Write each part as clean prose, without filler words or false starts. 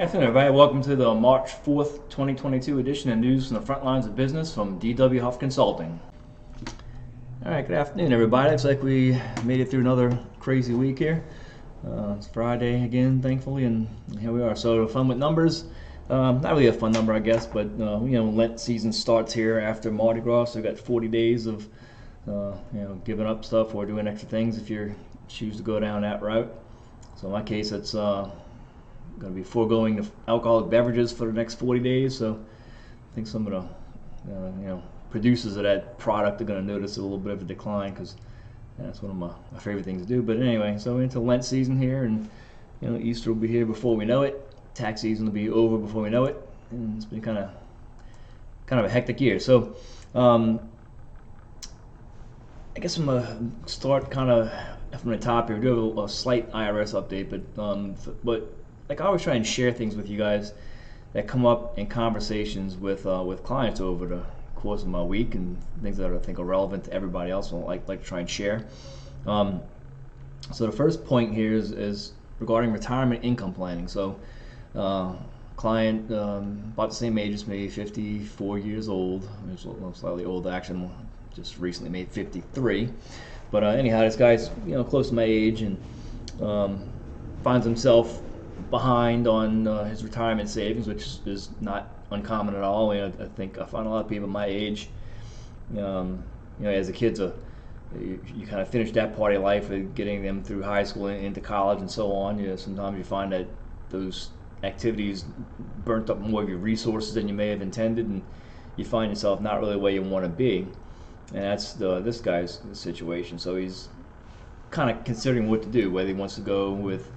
Afternoon, everybody. Welcome to the March 4th, 2022 edition of News from the Front Lines of Business from DW Huff Consulting. All right, good afternoon, everybody. Looks like we made it through another crazy week here. It's Friday again, thankfully, and here we are. So, fun with numbers. Not really a fun number, I guess, but Lent season starts here after Mardi Gras, so we've got 40 days of giving up stuff or doing extra things if you choose to go down that route. So, in my case, it's going to be foregoing the alcoholic beverages for the next 40 days. So I think some of the producers of that product are going to notice a little bit of a decline because that's one of my favorite things to do. But anyway, so into Lent season here, and Easter will be here before we know it. Tax season will be over before we know it, and it's been kind of a hectic year. So I guess I'm gonna start kind of from the top here. We do have a slight IRS update, but like I always try and share things with you guys that come up in conversations with clients over the course of my week, and things that I think are relevant to everybody else. And like to try and share. So the first point here is regarding retirement income planning. So client about the same age as me, 54 years old. He's a little slightly older, actually. Just recently made 53. But anyhow, this guy's close to my age and finds himself behind on his retirement savings, which is not uncommon at all. I think I find a lot of people my age, as a kid, you kind of finish that part of life with getting them through high school and into college and so on. Sometimes you find that those activities burnt up more of your resources than you may have intended, and you find yourself not really where you want to be. And that's this guy's situation. So he's kind of considering what to do, whether he wants to go with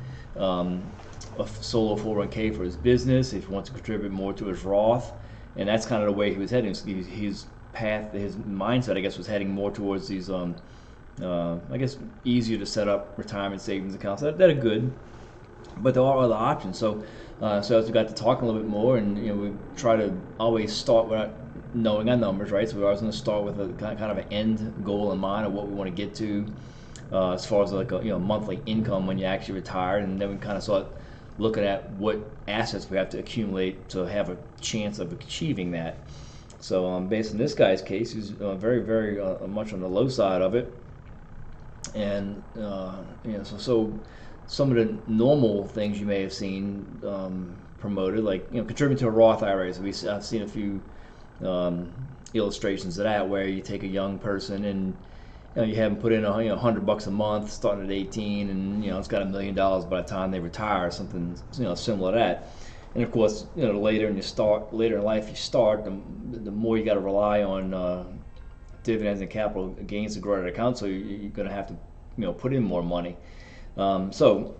a solo 401k for his business, if he wants to contribute more to his Roth, and that's kind of the way he was heading. His mindset, I guess, was heading more towards these, I guess, easier to set up retirement savings accounts that are good, but there are other options. So as we got to talking a little bit more, and we try to always start without knowing our numbers, right? So we're always going to start with a kind of an end goal in mind of what we want to get to, as far as like a monthly income when you actually retire, and then we kind of start looking at what assets we have to accumulate to have a chance of achieving that. So based on this guy's case, he's very, very much on the low side of it, and so some of the normal things you may have seen promoted, like contributing to a Roth IRA. So I've seen a few illustrations of that where you take a young person and you have them put in $100 a month starting at 18, and it's got $1 million by the time they retire, something similar to that. And of course, the later in life you start, the more you got to rely on dividends and capital gains to grow that account. So you're going to have to put in more money. So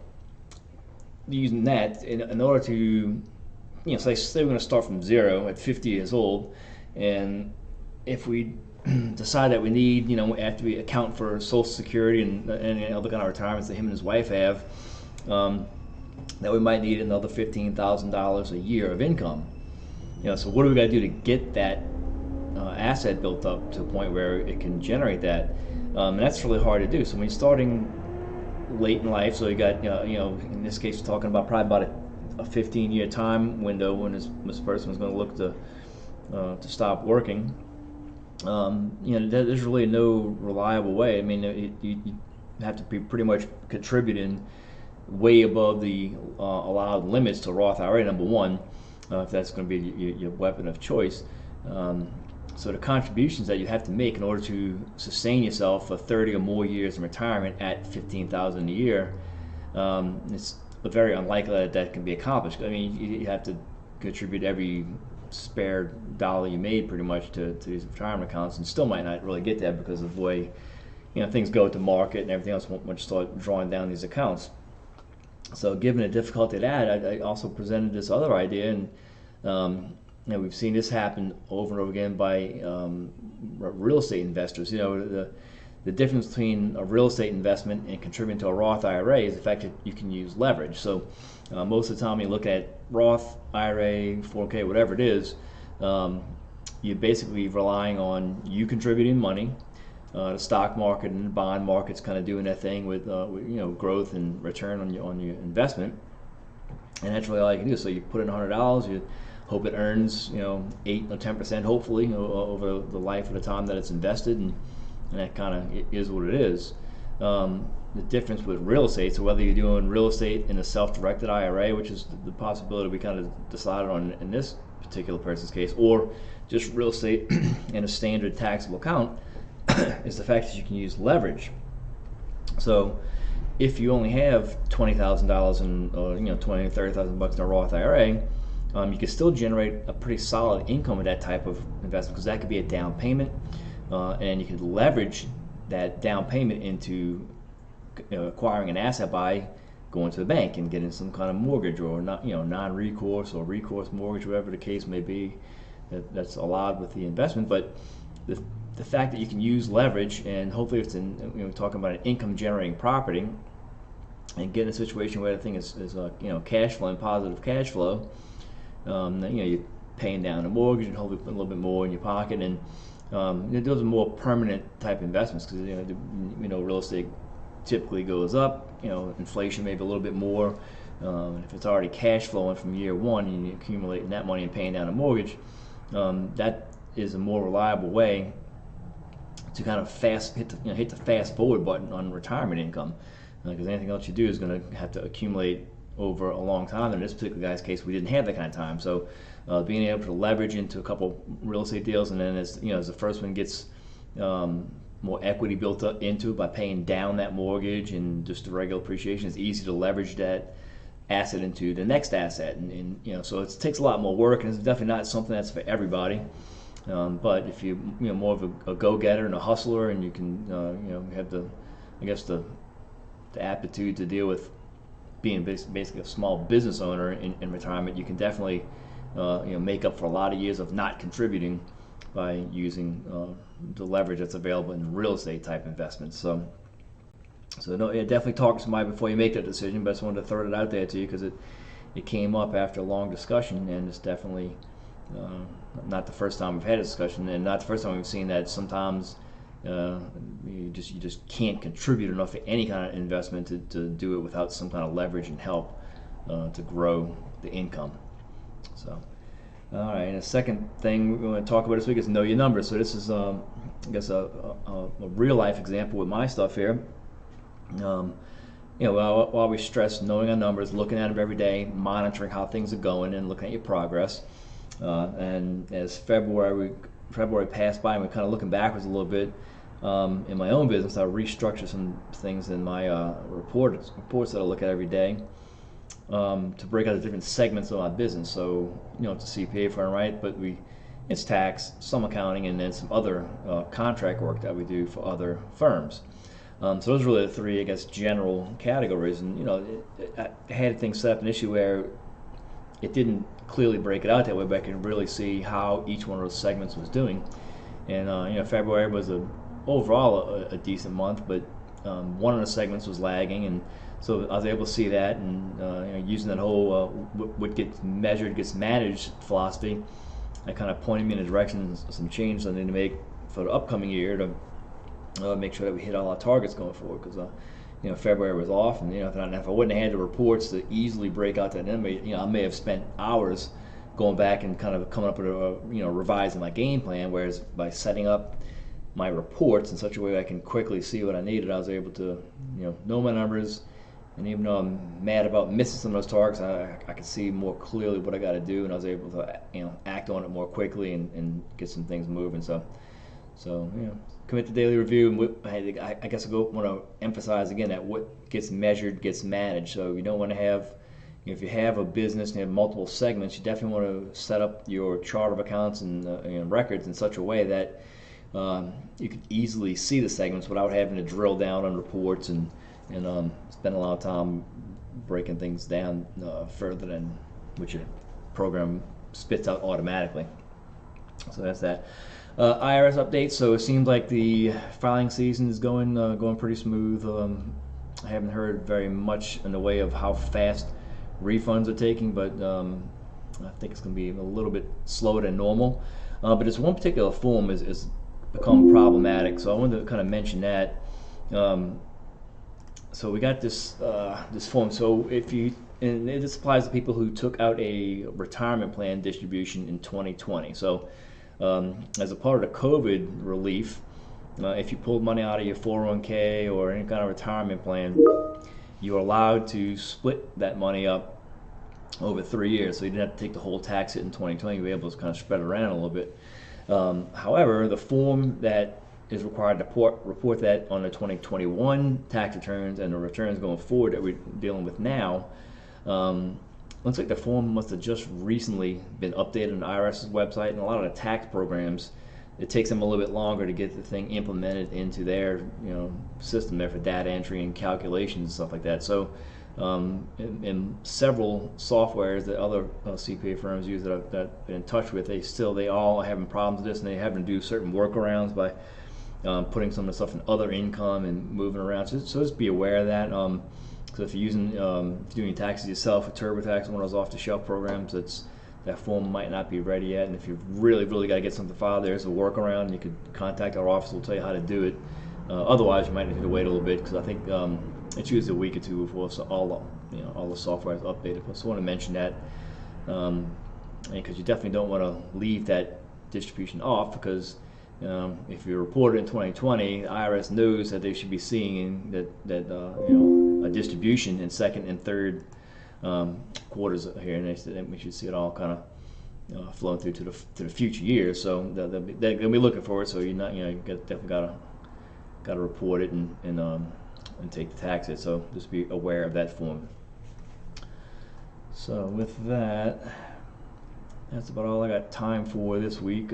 using that in order to say we're going to start from zero at 50 years old, and if we decide that we need, after we account for Social Security and other kind of retirements that him and his wife have, that we might need another $15,000 a year of income. So what do we got to do to get that asset built up to a point where it can generate that? And that's really hard to do. So when you're starting late in life, so you got, in this case, we're talking about probably about a 15-year time window when this person is going to look to stop working. There's really no reliable way. I mean, you have to be pretty much contributing way above the allowed limits to Roth IRA, number one, if that's going to be your weapon of choice. So the contributions that you have to make in order to sustain yourself for 30 or more years in retirement at $15,000 a year, it's very unlikely that can be accomplished. I mean, you have to contribute every spare dollar you made pretty much to these retirement accounts, and still might not really get that because of the way things go with the market and everything else once you start drawing down these accounts. So given the difficulty of that, I also presented this other idea, and we've seen this happen over and over again by real estate investors. The difference between a real estate investment and contributing to a Roth IRA is the fact that you can use leverage. So most of the time you look at Roth IRA, 401k, whatever it is, you're basically relying on you contributing money. The stock market and the bond market's kind of doing that thing with growth and return on your investment. and that's really all you can do. So you put in $100, you hope it earns 8 or 10% hopefully over the life of the time that it's invested, and that kind of is what it is. The difference with real estate, so whether you're doing real estate in a self-directed IRA, which is the possibility we kind of decided on in this particular person's case, or just real estate in a standard taxable account, is the fact that you can use leverage. So if you only have $20,000 in, $20,000 or $30,000 in a Roth IRA, you can still generate a pretty solid income with that type of investment, because that could be a down payment, and you could leverage that down payment into acquiring an asset by going to the bank and getting some kind of mortgage, or not, non-recourse or recourse mortgage, whatever the case may be, that's allowed with the investment. But the fact that you can use leverage, and hopefully if it's talking about an income generating property, and get in a situation where the thing is cash flow and positive cash flow, you're paying down a mortgage and hopefully put a little bit more in your pocket, and those are more permanent type investments, because real estate typically goes up, inflation maybe a little bit more. If it's already cash flowing from year one and you're accumulating that money and paying down a mortgage, that is a more reliable way to kind of hit the fast forward button on retirement income, because anything else you do is going to have to accumulate over a long time. In this particular guy's case, we didn't have that kind of time, so being able to leverage into a couple real estate deals, and then as the first one gets more equity built up into it by paying down that mortgage and just the regular appreciation, it's easy to leverage that asset into the next asset, and so it takes a lot more work, and it's definitely not something that's for everybody. But if you more of a go-getter and a hustler, and you can have the aptitude to deal with being basically a small business owner in retirement, you can definitely make up for a lot of years of not contributing by using the leverage that's available in real estate type investments. So definitely talk to somebody before you make that decision. But I just wanted to throw it out there to you, because it came up after a long discussion, and it's definitely not the first time we've had a discussion, and not the first time we've seen that sometimes you just can't contribute enough to any kind of investment to do it without some kind of leverage and help to grow the income. So, all right, and the second thing we're going to talk about this week is know your numbers. So this is, a real life example with my stuff here. While we stress knowing our numbers, looking at them every day, monitoring how things are going, and looking at your progress. And as February passed by, and we're kind of looking backwards a little bit, in my own business, I restructured some things in my reports that I look at every day, to break out the different segments of my business. So, it's a CPA firm, right? But it's tax, some accounting, and then some other contract work that we do for other firms. So those are really the three, general categories. And I had things set up an issue where it didn't clearly break it out that way, but I could really see how each one of those segments was doing. And February was overall a decent month, but one of the segments was lagging, and so I was able to see that, and using that whole what gets measured gets managed philosophy, that kind of pointed me in a direction, some changes I need to make for the upcoming year to make sure that we hit all our targets going forward. Because February was off, and if I wouldn't have had the reports to easily break out that number, I may have spent hours going back and kind of coming up with revising my game plan. Whereas by setting up my reports in such a way I can quickly see what I needed, I was able to know my numbers, and even though I'm mad about missing some of those targets, I could see more clearly what I got to do, and I was able to act on it more quickly and get some things moving. So commit to daily review. And I guess I want to emphasize again that what gets measured gets managed. So you don't want to have, if you have a business and you have multiple segments, you definitely want to set up your chart of accounts and records in such a way that you could easily see the segments without having to drill down on reports and spend a lot of time breaking things down further than what your program spits out automatically. So that's that. IRS update. So it seems like the filing season is going pretty smooth. I haven't heard very much in the way of how fast refunds are taking, but I think it's going to be a little bit slower than normal. But this one particular form is become problematic, so I wanted to kind of mention that. So we got this form. So if you and this applies to people who took out a retirement plan distribution in 2020. So, as a part of the COVID relief, if you pulled money out of your 401k or any kind of retirement plan, you're allowed to split that money up over 3 years. So you didn't have to take the whole tax hit in 2020. You were able to kind of spread it around a little bit. However, the form that is required to report that on the 2021 tax returns and the returns going forward that we're dealing with now, looks like the form must have just recently been updated on the IRS's website, and a lot of the tax programs, it takes them a little bit longer to get the thing implemented into their system there for data entry and calculations and stuff like that. So in several softwares that other CPA firms use that I've been in touch with, they all are having problems with this, and they having to do certain workarounds by putting some of the stuff in other income and moving around. So just be aware of that. So if you're using, if you're doing taxes yourself with TurboTax, one of those off-the-shelf programs, that form might not be ready yet. And if you've really got to get something filed, there's a workaround. You could contact our office. We'll tell you how to do it. Otherwise, you might need to wait a little bit, because I think it's usually a week or two before all the software is updated. So I want to mention that, because you definitely don't want to leave that distribution off, because if you report it in 2020, the IRS knows that they should be seeing that a distribution in second and third quarters here, and we should see it all kind of flowing through to the future years. So they'll be looking for it. So you definitely gotta report it and take the tax hit. So just be aware of that form. So with that, that's about all I got time for this week.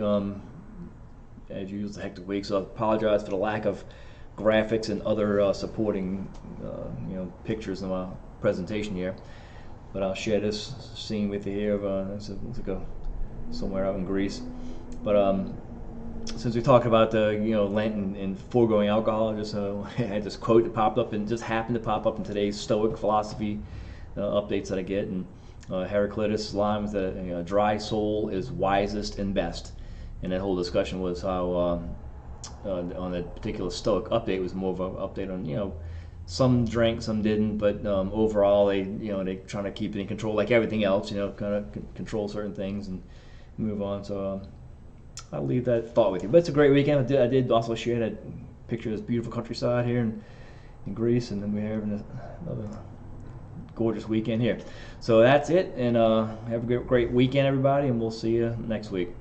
As usual, it's a hectic week, so I apologize for the lack of graphics and other supporting pictures in my presentation here. But I'll share this scene with you here of looks like somewhere out in Greece. But since we talked about the Lent and foregoing alcohol, I had this quote that popped up and just happened to pop up in today's Stoic philosophy updates that I get. And Heraclitus' line was that a dry soul is wisest and best. And that whole discussion was how on that particular Stoic update was more of an update on some drank, some didn't, but overall they trying to keep it in control, like everything else, kind of control certain things and move on. So I'll leave that thought with you. But it's a great weekend. I did also share that picture of this beautiful countryside here in Greece, and then we're having another gorgeous weekend here. So that's it, and have a great weekend, everybody, and we'll see you next week.